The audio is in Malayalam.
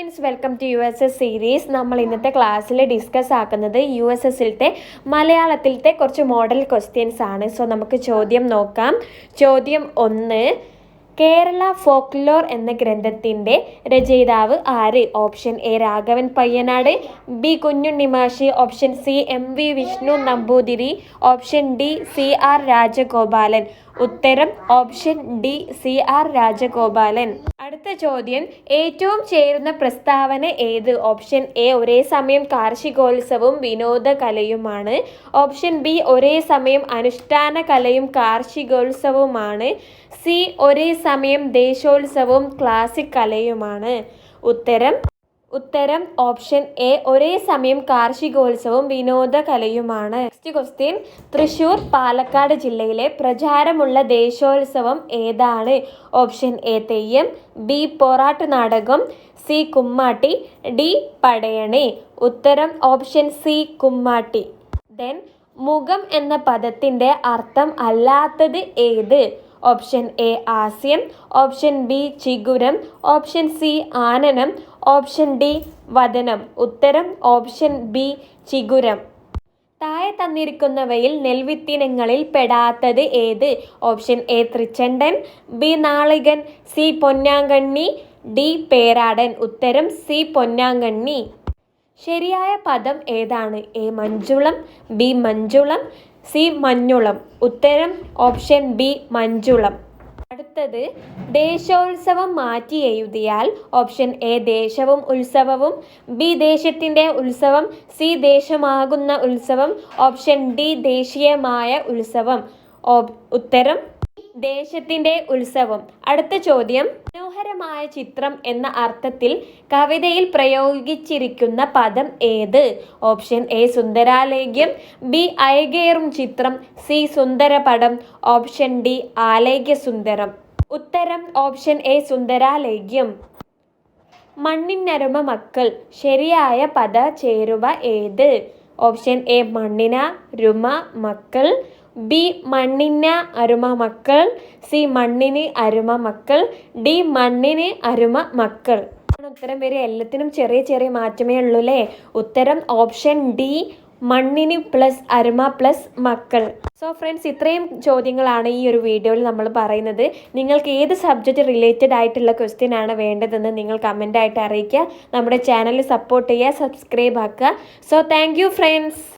Friends, welcome to USS series. നമ്മൾ ഇന്നത്തെ ക്ലാസ്സിൽ ഡിസ്കസ് ആക്കുന്നത് USSലത്തെ മലയാളത്തിലത്തെ കുറച്ച് മോഡൽ ക്വസ്റ്റ്യൻസ് ആണ്. സോ നമുക്ക് ചോദ്യം നോക്കാം. ചോദ്യം 1, കേരള ഫോക്ലോർ എന്ന ഗ്രന്ഥത്തിൻ്റെ രചയിതാവ് ആര്? Option A Raghavan Payyanad, B Kunjunni Mash, option C MV Vishnu Namboothiri, option D CR Rajagopalan. ഉത്തരം ഓപ്ഷൻ ഡി CR രാജഗോപാലൻ. അടുത്ത ചോദ്യം, ഏറ്റവും ചേരുന്ന പ്രസ്താവന ഏത്? ഓപ്ഷൻ എ ഒരേ സമയം കാർഷികോത്സവവും വിനോദ കലയുമാണ്, ഓപ്ഷൻ ബി ഒരേ സമയം അനുഷ്ഠാന കലയും കാർഷികോത്സവവുമാണ്, സി ഒരേ സമയം ദേശോത്സവവും ക്ലാസിക് കലയുമാണ്. ഉത്തരം ഓപ്ഷൻ എ ഒരേ സമയം കാർഷികോത്സവവും വിനോദ കലയുമാണ്. നെക്സ്റ്റ് ക്വസ്റ്റ്യൻ, തൃശ്ശൂർ പാലക്കാട് ജില്ലയിലെ പ്രചാരമുള്ള ദേശോത്സവം ഏതാണ്? ഓപ്ഷൻ എ തെയ്യം, ബി പോറാട്ട് നാടകം, സി കുമ്മാട്ടി, ഡി പടയണി. ഉത്തരം ഓപ്ഷൻ സി കുമ്മാട്ടി. ദെൻ, മുഖം എന്ന പദത്തിൻ്റെ അർത്ഥം അല്ലാത്തത് ഏത്? ഓപ്ഷൻ എ ആസ്യം, ഓപ്ഷൻ ബി ചിഗുരം, ഓപ്ഷൻ സി ആനനം, ഓപ്ഷൻ ഡി വദനം. ഉത്തരം ഓപ്ഷൻ ബി ചിഗുരം. താഴെ തന്നിരിക്കുന്നവയിൽ നെൽവിത്തിനങ്ങളിൽ പെടാത്തത് ഏത്? ഓപ്ഷൻ എ തൃച്ചണ്ടൻ, ബി നാളികൻ, സി പൊന്നാങ്കണ്ണി, ഡി പേരാടൻ. ഉത്തരം സി പൊന്നാങ്കണ്ണി. ശരിയായ പദം ഏതാണ്? എ മഞ്ജുളം, ബി മഞ്ജുളം, സി മഞ്ഞുളം. ഉത്തരം ഓപ്ഷൻ ബി മഞ്ജുളം. അടുത്തത്, ദേശോത്സവം മാറ്റി എഴുതിയാൽ ഓപ്ഷൻ എ ദേശവും ഉത്സവവും, ബി ദേശത്തിൻ്റെ ഉത്സവം, സി ദേശമാകുന്ന ഉത്സവം, ഓപ്ഷൻ ഡി ദേശീയമായ ഉത്സവം. ഉത്തരം ദേശത്തിൻ്റെ ഉത്സവം. അടുത്ത ചോദ്യം, മനോഹരമായ ചിത്രം എന്ന അർത്ഥത്തിൽ കവിതയിൽ പ്രയോഗിച്ചിരിക്കുന്ന പദം ഏത്? ഓപ്ഷൻ എ സുന്ദരാലേഖ്യം, ബി അഴകേറും ചിത്രം, സി സുന്ദരപടം, ഓപ്ഷൻ ഡി ആലേഖ്യസുന്ദരം. ഉത്തരം ഓപ്ഷൻ എ സുന്ദരാലേഖ്യം. മണ്ണിനരുമ മക്കൾ, ശരിയായ പദ ചേരുവ ഏത്? ഓപ്ഷൻ എ മണ്ണിന രുമ മക്കൾ, ബി മണ്ണിന അരുമ മക്കൾ, സി മണ്ണിന് അരുമ മക്കൾ, ഡി മണ്ണിന് അരുമ മക്കൾ. ഉത്തരം വരെ എല്ലാത്തിനും ചെറിയ ചെറിയ മാറ്റമേ ഉള്ളൂ അല്ലേ? ഉത്തരം ഓപ്ഷൻ ഡി മണ്ണിന് പ്ലസ് അരുമ പ്ലസ് മക്കൾ. സോ ഫ്രണ്ട്സ്, ഇത്രയും ചോദ്യങ്ങളാണ് ഈ ഒരു വീഡിയോയിൽ നമ്മൾ പറയുന്നത്. നിങ്ങൾക്ക് ഏത് സബ്ജക്റ്റ് റിലേറ്റഡ് ആയിട്ടുള്ള ക്വസ്റ്റ്യൻ ആണ് വേണ്ടതെന്ന് നിങ്ങൾ കമൻ്റായിട്ട് അറിയിക്കുക. നമ്മുടെ ചാനൽ സപ്പോർട്ട് ചെയ്യുക, സബ്സ്ക്രൈബ് ആക്കുക. So thank you friends.